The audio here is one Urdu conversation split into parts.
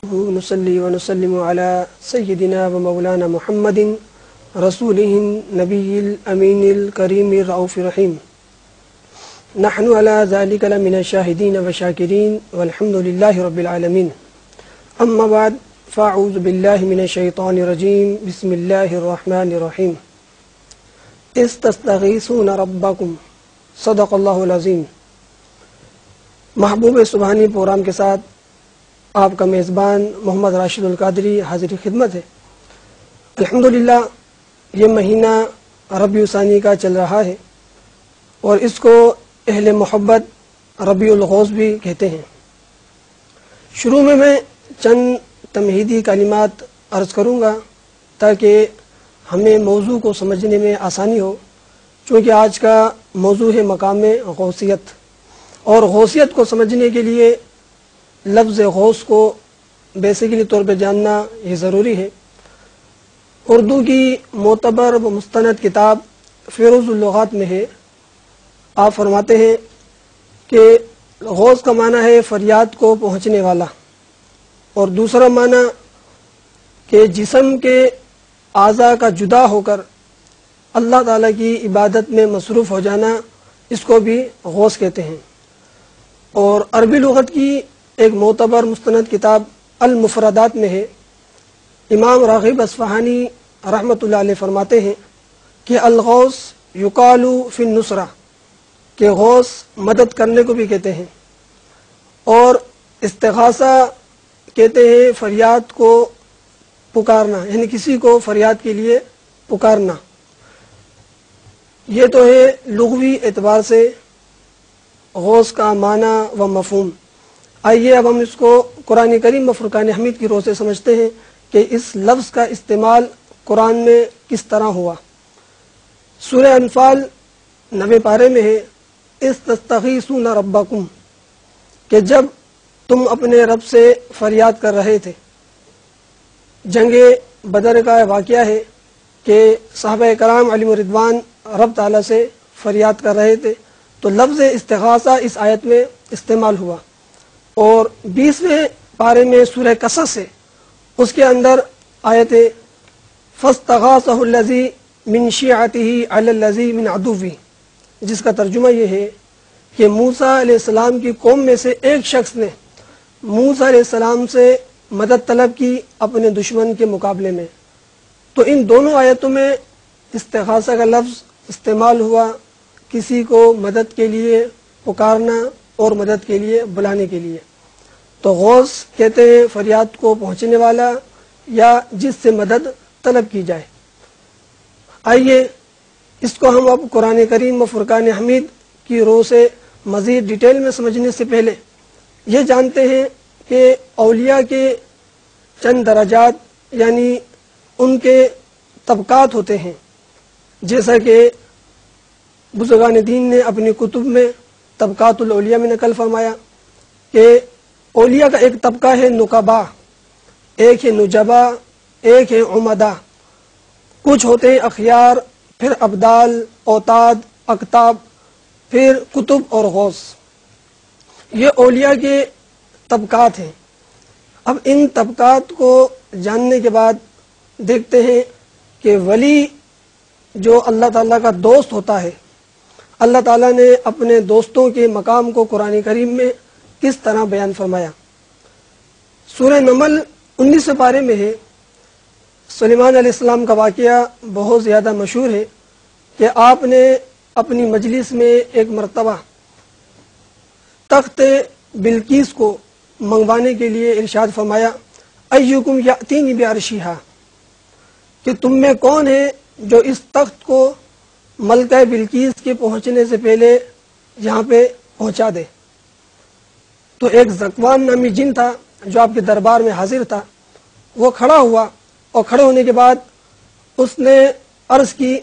نصلي ونسلم على سيدنا ومولانا محمد رسوله النبي الأمين الكريم الرؤوف الرحيم. نحن على ذلك لمن الشاهدين والشاكرين والحمد لله رب العالمين. أما بعد فأعوذ بالله من الشيطان الرجيم. بسم الله الرحمن الرحيم. استستغيثون ربكم صدق اللہ العظیم. محبوب سبحانی پروگرام کے ساتھ آپ کا میزبان محمد راشد القادری حاضر خدمت ہے. الحمدللہ یہ مہینہ ربیع ثانی کا چل رہا ہے اور اس کو اہل محبت ربیع الغوث بھی کہتے ہیں. شروع میں چند تمہیدی کلمات عرض کروں گا تاکہ ہمیں موضوع کو سمجھنے میں آسانی ہو، چونکہ آج کا موضوع ہے مقام غوثیت، اور غوثیت کو سمجھنے کے لیے لفظ غوث کو بیسیکلی طور پہ جاننا یہ ضروری ہے. اردو کی معتبر و مستند کتاب فیروز اللغات میں ہے، آپ فرماتے ہیں کہ غوث کا معنی ہے فریاد کو پہنچنے والا، اور دوسرا معنی کہ جسم کے اعضاء کا جدا ہو کر اللہ تعالیٰ کی عبادت میں مصروف ہو جانا، اس کو بھی غوث کہتے ہیں. اور عربی لغت کی ایک معتبر مستند کتاب المفردات میں ہے، امام راغب اصفہانی رحمۃ اللہ علیہ فرماتے ہیں کہ الغوث یقال فی النصرہ، کہ غوث مدد کرنے کو بھی کہتے ہیں، اور استغاثہ کہتے ہیں فریاد کو پکارنا، یعنی کسی کو فریاد کے لیے پکارنا. یہ تو ہے لغوی اعتبار سے غوث کا معنی و مفہوم. آئیے اب ہم اس کو قرآن کریم و فرقان حمید کی روح سے سمجھتے ہیں کہ اس لفظ کا استعمال قرآن میں کس طرح ہوا. سورہ انفال 90 پارے میں ہے استستغیثون ربکم، کہ جب تم اپنے رب سے فریاد کر رہے تھے. جنگ بدر کا واقعہ ہے کہ صحابہ کرام علیہم رضوان رب تعالیٰ سے فریاد کر رہے تھے، تو لفظ استغاثہ اس آیت میں استعمال ہوا. اور 20ویں پارے میں سورہ قصص ہے، اس کے اندر آیت ہے فاستغاثہ الذی من شیعتہ علی الذی من عدوہ، جس کا ترجمہ یہ ہے کہ موسیٰ علیہ السلام کی قوم میں سے ایک شخص نے موسیٰ علیہ السلام سے مدد طلب کی اپنے دشمن کے مقابلے میں. تو ان دونوں آیتوں میں استغاثہ کا لفظ استعمال ہوا کسی کو مدد کے لیے پکارنا اور مدد کے لیے بلانے کے لیے. تو غوث کہتے ہیں فریاد کو پہنچنے والا یا جس سے مدد طلب کی جائے. آئیے اس کو ہم اب قرآن کریم و فرقان حمید کی روح سے مزید ڈیٹیل میں سمجھنے سے پہلے یہ جانتے ہیں کہ اولیاء کے چند درجات، یعنی ان کے طبقات ہوتے ہیں. جیسا کہ بزرگان دین نے اپنی کتب میں طبقات الاولیاء میں نقل فرمایا کہ اولیاء کا ایک طبقہ ہے نقبا، ایک ہے نجبا، ایک ہے عمدہ، کچھ ہوتے ہیں اخیار، پھر ابدال، اوتاد، اقطاب، پھر کتب اور غوث. یہ اولیاء کے طبقات ہیں. اب ان طبقات کو جاننے کے بعد دیکھتے ہیں کہ ولی جو اللہ تعالیٰ کا دوست ہوتا ہے، اللہ تعالیٰ نے اپنے دوستوں کے مقام کو قرآن کریم میں کس طرح بیان فرمایا. سورہ نمل 19 پارے میں ہے. سلیمان علیہ السلام کا واقعہ بہت زیادہ مشہور ہے کہ آپ نے اپنی مجلس میں ایک مرتبہ تخت بلقیس کو منگوانے کے لیے ارشاد فرمایا ایکم یاتینی بعرشہا، کہ تم میں کون ہے جو اس تخت کو ملکہ بلقیس کے پہنچنے سے پہلے یہاں پہ پہنچا دے. تو ایک زکوان نامی جن تھا جو آپ کے دربار میں حاضر تھا، وہ کھڑا ہوا، اور کھڑے ہونے کے بعد اس نے عرض کی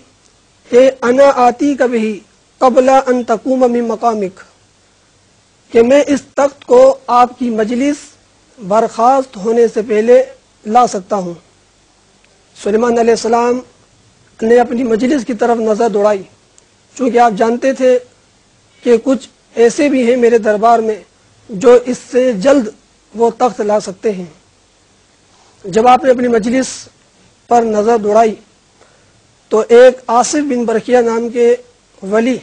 کہ انا آتی کبھی قبل ان تقوم من مقامک، کہ میں اس تخت کو آپ کی مجلس برخاست ہونے سے پہلے لا سکتا ہوں. سلیمان علیہ السلام نے اپنی مجلس کی طرف نظر دوڑائی، چونکہ آپ جانتے تھے کہ کچھ ایسے بھی ہیں میرے دربار میں جو اس سے جلد وہ تخت لا سکتے ہیں. جب آپ نے اپنی مجلس پر نظر دوڑائی تو ایک آصف بن برقیہ نام کے ولی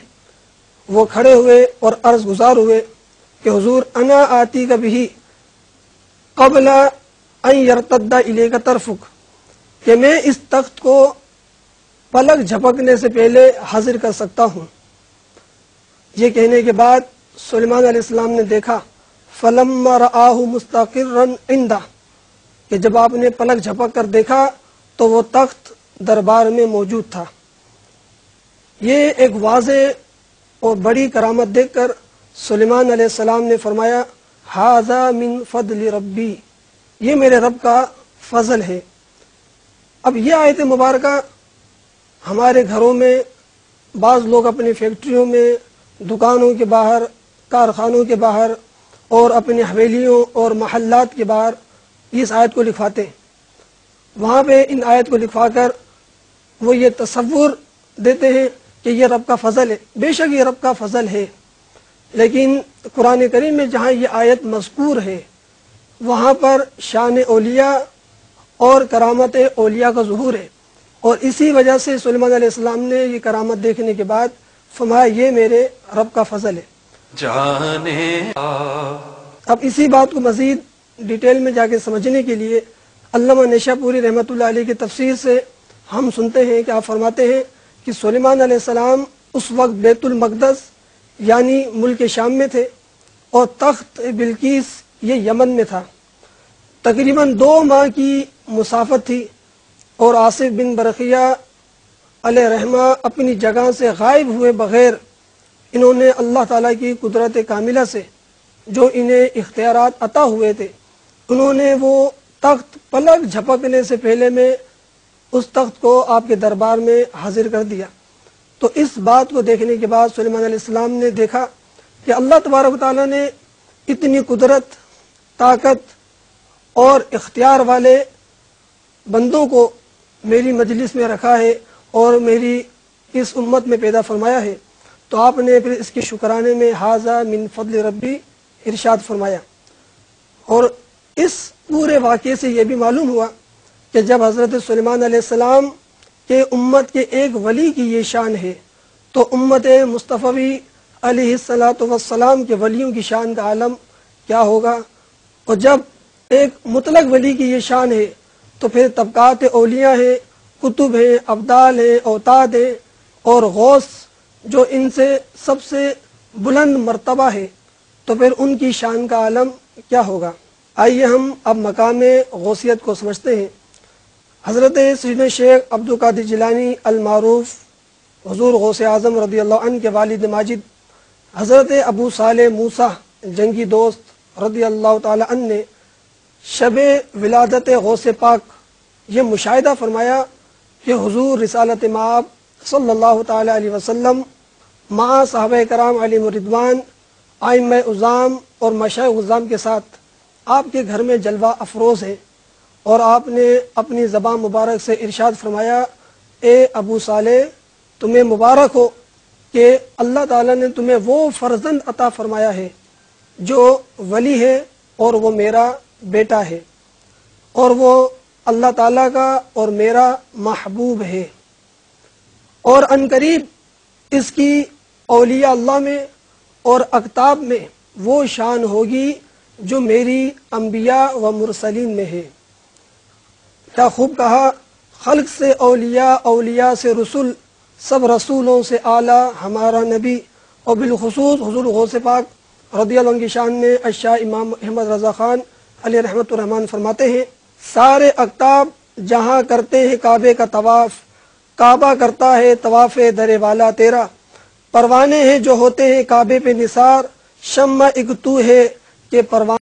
وہ کھڑے ہوئے اور عرض گزار ہوئے کہ حضور انا آتی کا بھی قبل ان یرتد الیک طرفک، کہ میں اس تخت کو پلک جھپکنے سے پہلے حاضر کر سکتا ہوں۔ یہ کہنے کے بعد سلیمان علیہ السلام نے دیکھا فلما رآہ مستقرا عندہ، کہ جب آپ نے پلک جھپک کر دیکھا تو وہ تخت دربار میں موجود تھا۔ یہ ایک واضح اور بڑی کرامت دیکھ کر سلیمان علیہ السلام نے فرمایا ھذا من فضل ربی، یہ میرے رب کا فضل ہے۔ اب یہ آیت مبارکہ ہمارے گھروں میں بعض لوگ اپنی فیکٹریوں میں، دکانوں کے باہر، کارخانوں کے باہر اور اپنی حویلیوں اور محلات کے باہر اس آیت کو لکھواتے ہیں۔ وہاں پہ ان آیت کو لکھوا کر وہ یہ تصور دیتے ہیں کہ یہ رب کا فضل ہے۔ بے شک یہ رب کا فضل ہے، لیکن قرآن کریم میں جہاں یہ آیت مذکور ہے وہاں پر شان اولیاء اور کرامت اولیاء کا ظہور ہے، اور اسی وجہ سے سلیمان علیہ السلام نے یہ کرامت دیکھنے کے بعد فرمایا یہ میرے رب کا فضل ہے۔ جانے اب اسی بات کو مزید ڈیٹیل میں جا کے سمجھنے کے لیے علامہ نیشا پوری رحمۃ اللہ علیہ کی تفسیر سے ہم سنتے ہیں کہ آپ فرماتے ہیں کہ سلیمان علیہ السلام اس وقت بیت المقدس یعنی ملک شام میں تھے، اور تخت بلقیس یہ یمن میں تھا۔ تقریباً 2 ماہ کی مسافت تھی، اور آصف بن برقیہ علیہ رحمہ اپنی جگہ سے غائب ہوئے بغیر انہوں نے اللہ تعالیٰ کی قدرت کاملہ سے جو انہیں اختیارات عطا ہوئے تھے، انہوں نے وہ تخت پلک جھپکنے سے پہلے میں اس تخت کو آپ کے دربار میں حاضر کر دیا۔ تو اس بات کو دیکھنے کے بعد سلیمان علیہ السلام نے دیکھا کہ اللہ تبارک و تعالیٰ نے اتنی قدرت، طاقت اور اختیار والے بندوں کو میری مجلس میں رکھا ہے اور میری اس امت میں پیدا فرمایا ہے، تو آپ نے پھر اس کے شکرانے میں ھذا من فضل ربی ارشاد فرمایا۔ اور اس پورے واقعے سے یہ بھی معلوم ہوا کہ جب حضرت سلیمان علیہ السلام کے امت کے ایک ولی کی یہ شان ہے تو امت مصطفی علیہ الصلاۃ والسلام کے ولیوں کی شان کا عالم کیا ہوگا، اور جب ایک مطلق ولی کی یہ شان ہے تو پھر طبقات اولیاء ہیں، کتب ہیں، ابدال ہیں، اوتاد ہیں، اور غوث جو ان سے سب سے بلند مرتبہ ہے، تو پھر ان کی شان کا عالم کیا ہوگا۔ آئیے ہم اب مقام غوثیت کو سمجھتے ہیں۔ حضرت سیدنا شیخ عبد القادر جیلانی المعروف حضور غوث اعظم رضی اللہ عنہ کے والد ماجد حضرت ابو صالح موسیٰ جنگی دوست رضی اللہ تعالی عنہ نے شب ولادت غوث پاک یہ مشاہدہ فرمایا کہ حضور رسالت مآب صلی اللہ تعالی علیہ وسلم مع صحابہ کرام علیہم الرضوان، ائمہ اعظام اور مشائخ اعظام کے ساتھ آپ کے گھر میں جلوہ افروز ہیں، اور آپ نے اپنی زبان مبارک سے ارشاد فرمایا اے ابو صالح تمہیں مبارک ہو کہ اللہ تعالیٰ نے تمہیں وہ فرزند عطا فرمایا ہے جو ولی ہے، اور وہ میرا بیٹا ہے، اور وہ اللہ تعالیٰ کا اور میرا محبوب ہے، اور عنقریب اس کی اولیاء اللہ میں اور اقطاب میں وہ شان ہوگی جو میری انبیاء و مرسلین میں ہے۔ کیا خوب کہا، خلق سے اولیاء، اولیاء سے رسول، سب رسولوں سے اعلیٰ ہمارا نبی، اور بالخصوص حضور غوث پاک رضی اللہ عنہ کی شان میں الشاہ امام احمد رضا خان علیہ رحمۃ الرحمن فرماتے ہیں سارے اقطاب جہاں کرتے ہیں کعبے کا طواف، کعبہ کرتا ہے طواف در والا تیرا، پروانے ہیں جو ہوتے ہیں کعبے پہ نثار، شمع ایک تو ہے کہ پروانے